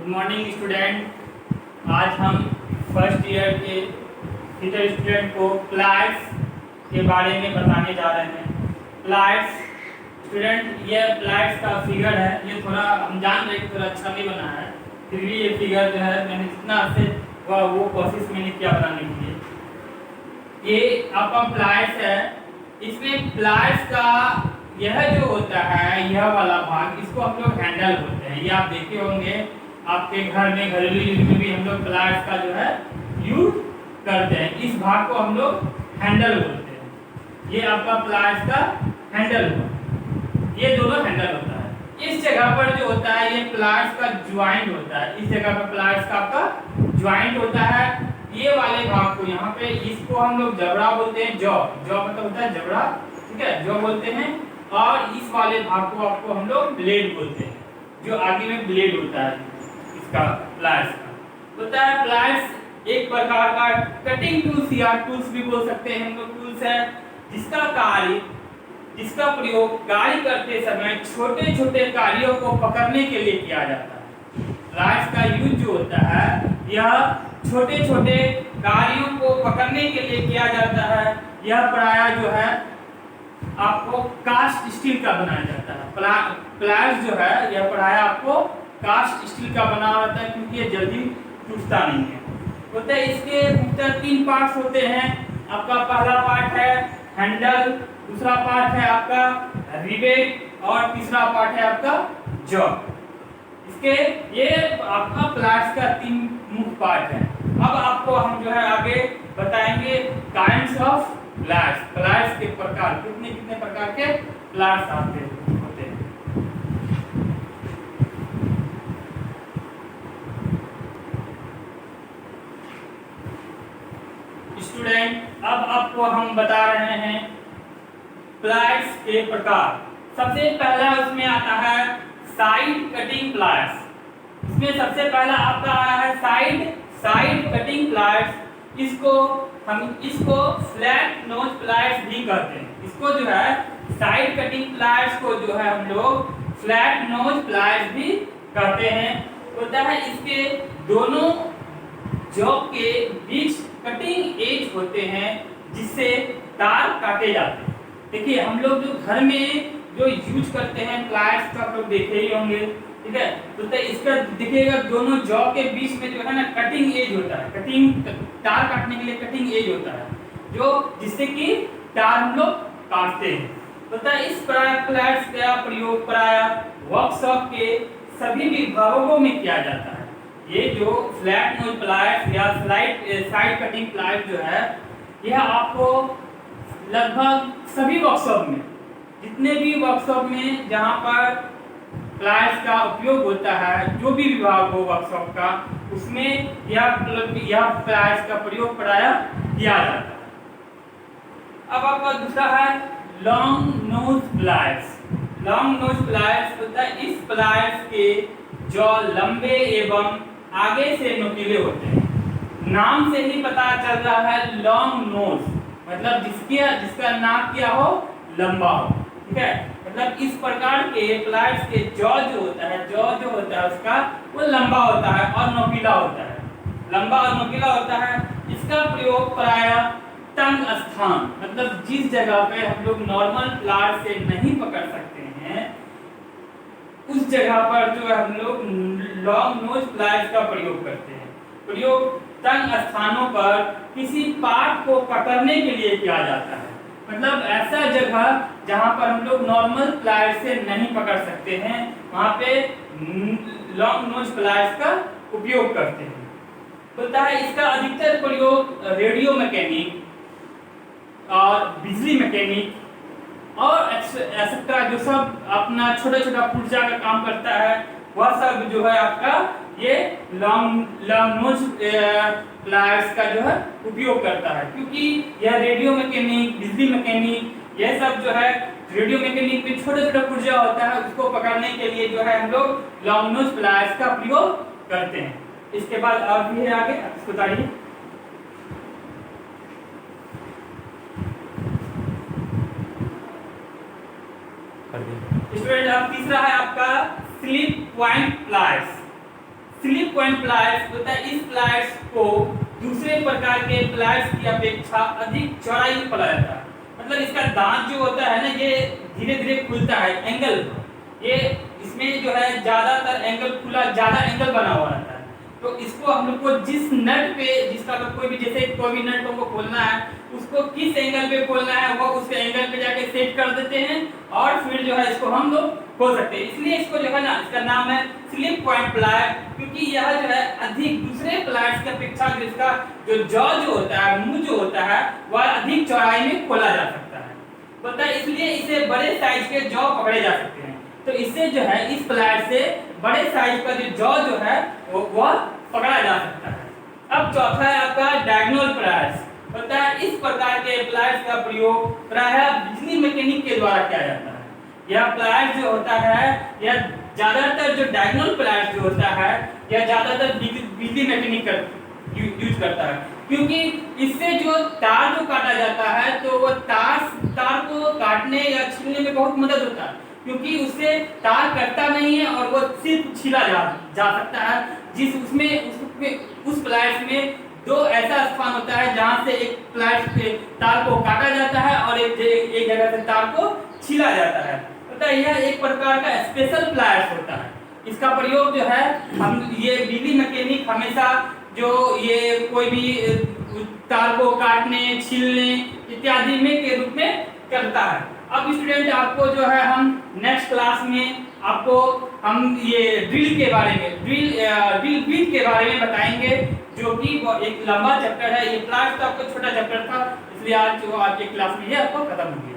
Good morning student. आज हम first year के फिटर स्टूडेंट को प्लायर्स के बारे में बताने जा रहे हैं। प्लायर्स स्टूडेंट, ये प्लायर्स का फिगर है। ये थोड़ा हम जान रहे हैं थोड़ा अच्छा नहीं बना है, फिर भी ये फिगर जो है मैंने जितना से वो कोशिश मैंने किया बनाने के लिए। ये आपका प्लायर्स है। इसमें प्लायर्स का यह जो होता है, यह वाला भाग, इसको हम लोग हैंडल बोलते हैं। ये आप देखे होंगे आपके घर में, घरेलू यूज में भी हम लोग प्लायर्स का जो है यूज करते हैं। इस भाग को हम लोग हैंडल बोलते हैं। ये आपका प्लायर्स का हैंडल हुआ, ये दोनों हैंडल होता है। इस जगह पर जो होता है ये प्लायर्स का ज्वाइंट होता है। इस जगह पर प्लायर्स का आपका ज्वाइंट होता है। ये वाले भाग को यहाँ पे, इसको हम लोग जबड़ा बोलते हैं। जॉ मतलब होता है जबड़ा, ठीक है, जॉ बोलते हैं। और इस वाले भाग को आपको हम लोग ब्लेड बोलते हैं, जो आगे में ब्लेड होता है इसका, प्लायर्स का होता है। प्लायर्स एक प्रकार का कटिंग टूल्स या टूल्स भी बोल सकते हैं हम लोग। टूल्स है जिसका प्रयोग कार्य करते समय छोटे छोटे कार्यों को पकड़ने के लिए किया जाता है। प्लायर्स का यूज जो होता है यह छोटे छोटे कार्यों को पकड़ने के लिए किया जाता है। यह प्रायः जो है आपको कास्ट स्टील का बनाया जाता है। प्लायर्स जो है यह प्रायः आपको कास्ट स्टील का बना होता है, क्योंकि ये जल्दी टूटता नहीं है। होता है इसके मुख्यतः 3 पार्ट्स होते हैं। आपका पहला पार्ट है हैंडल, दूसरा पार्ट है आपका रिवेट और तीसरा पार्ट है आपका जॉ। इसके ये आपका प्लायर्स का 3 मुख्य पार्ट है। अब आपको हम जो है आगे बताएंगे काइंड्स ऑफ प्लायर्स। प्लायर्स के प्रकार, कितने कितने प्रकार के प्लायर्स होते हैं। स्टूडेंट, अब आपको हम बता रहे हैं प्लायर्स के प्रकार। सबसे पहला उसमें आता है साइड कटिंग प्लायर्स। इसमें सबसे पहला आपका आया है साइड कटिंग प्लायर्स। इसको फ्लैट नोज प्लायर्स भी कहते हैं। इसको जो है साइड कटिंग प्लायर्स को जो है हम लोग फ्लैट नोज प्लायर्स भी कहते हैं। होता है इसके दोनों जॉ के बीच कटिंग एज होते हैं, जिससे तार काटे जाते हैं। देखिए हम लोग जो घर में जो यूज करते हैं प्लायर्स का, आप लोग देखे ही होंगे, ठीक है। तो इसका देखिएगा दोनों जॉ के बीच में जो है ना कटिंग एज होता है। कटिंग तार काटने के लिए कटिंग एज होता है, जो जिससे कि तार हम लोग काटते हैं। पता है इस प्लायर्स का प्रयोग प्रायः वर्कशॉप के सभी विभागों में किया जाता है। ये जो फ्लैट नोज प्लायर्स या साइड कटिंग प्लायर्स जो है, यह आपको लगभग सभी वर्कशॉप में, जितने भी वर्कशॉप में जहाँ पर प्लायर्स का उपयोग होता है, जो भी विभाग हो वर्कशॉप का, उसमें यह प्लायर्स का प्रयोग प्रायः किया जाता है। अब आपका दूसरा है long nose pliers. Long nose pliers होता है इस प्लायर्स के जॉ लंबे एवं आगे से नुकीले होते हैं। नाम से ही पता चल रहा है लॉन्ग नोज, मतलब जिसका नाक क्या हो, लंबा हो, ठीक है। मतलब इस प्रकार के प्लायर्स के जॉ जो होता है उसका वो लंबा होता है और नोकीला होता है। लंबा और नोकीला होता है। इसका प्रयोग प्रायः तंग स्थान, मतलब जिस जगह पे हम लोग नॉर्मल प्लायर्स से नहीं पकड़ सकते हैं, उस जगह पर जो है हम लोग लॉन्ग नोज प्लायर्स का प्रयोग करते हैं। प्रयोग तंग स्थानों पर किसी पार्ट को पकड़ने के लिए किया जाता है। मतलब ऐसा जगह जहां पर हम लोग नॉर्मल प्लायर्स से नहीं पकड़ सकते हैं, वहां पे लॉन्ग नोज प्लायर्स का उपयोग करते हैं। होता है इसका अधिकतर प्रयोग रेडियो मैकेनिक और बिजली मैकेनिक और एक्सेट्रा जो सब अपना छोटा छोटा पुर्जा का काम करता है, वह सब जो है आपका ये लॉन्ग नोज प्लायर्स का जो है उपयोग करता है। क्योंकि यह रेडियो मैकेनिक, बिजली मैकेनिक, यह सब जो है रेडियो मैकेनिक में छोटा छोटा पुर्जा होता है, उसको पकड़ने के लिए जो है हम लोग लॉन्ग नोज प्लायर्स का प्रयोग करते हैं। इसके बाद और भी है आगे, आप इसको बताइए। स्टूडेंट अब तीसरा है आपका slip point pliers. Slip point pliers होता है, इस प्लायर्स को दूसरे प्रकार के प्लायर्स की अपेक्षा अधिक चौड़ाई में खोला जाता है। मतलब इसका दांत जो होता है ना, ये धीरे धीरे खुलता है एंगल, ये इसमें जो है ज्यादातर एंगल खुला, ज्यादा एंगल बना हुआ रहता है। तो इसको हम लोग को जिस नट पे, जिसका कोई भी, जैसे कोई भी नट को खोलना है, उसको किस एंगल पे खोलना है वो उस एंगल पे जाके सेट कर देते हैं और फिर जो है इसको हम लोग खोल सकते हैं। इसलिए इसको जो है ना, इसका नाम है स्लिप पॉइंट प्लायर, क्योंकि यह जो है अधिक दूसरे प्लायर्स की अपेक्षा इसका जो जॉ जो होता है, मुंह जो होता है, वह अधिक चौड़ाई में खोला जा सकता है। पता है, इसलिए इसे बड़े साइज के जॉ पकड़े जा सकते हैं। तो इससे जो है इस प्लायर से बड़े साइज का जो जॉ जो है वह पकड़ा जा सकता है। अब चौथा है आपका डायगोनल प्लायर्स। होता है, इस प्रकार के प्लायर्स का प्रयोग प्रायः बिजली मैकेनिक के द्वारा किया जाता है। यह प्लायर्स जो होता है, यह ज्यादातर जो डायगोनल प्लायर्स जो होता है, यह ज्यादातर बिजली मैकेनिक यूज करता है, क्योंकि इससे जो तार जो काटा जाता है तो वह तार को काटने या छीलने में बहुत मदद होता है, क्योंकि उससे तार कटता नहीं है और वो सिर्फ छीला जा सकता है। जिस उस प्लायर्स में दो ऐसा स्थान होता है जहां से एक प्लायर्स पे तार को काटा जाता है और एक जगह से तार को छीला जाता है। तो यह एक प्रकार का स्पेशल प्लायर्स होता है। इसका प्रयोग जो है हम ये बिजली मैकेनिक हमेशा जो ये कोई भी तार को काटने, छीलने इत्यादि में के रूप में करता है। अब स्टूडेंट आपको जो है हम नेक्स्ट क्लास में आपको हम ये ड्रिल के बारे में, ड्रिल बीट के बारे में बताएंगे, जो कि एक लंबा चैप्टर है। ये क्लास तो आपको छोटा चैप्टर था, इसलिए आज जो आपके क्लास में ये आपको खत्म हो गया।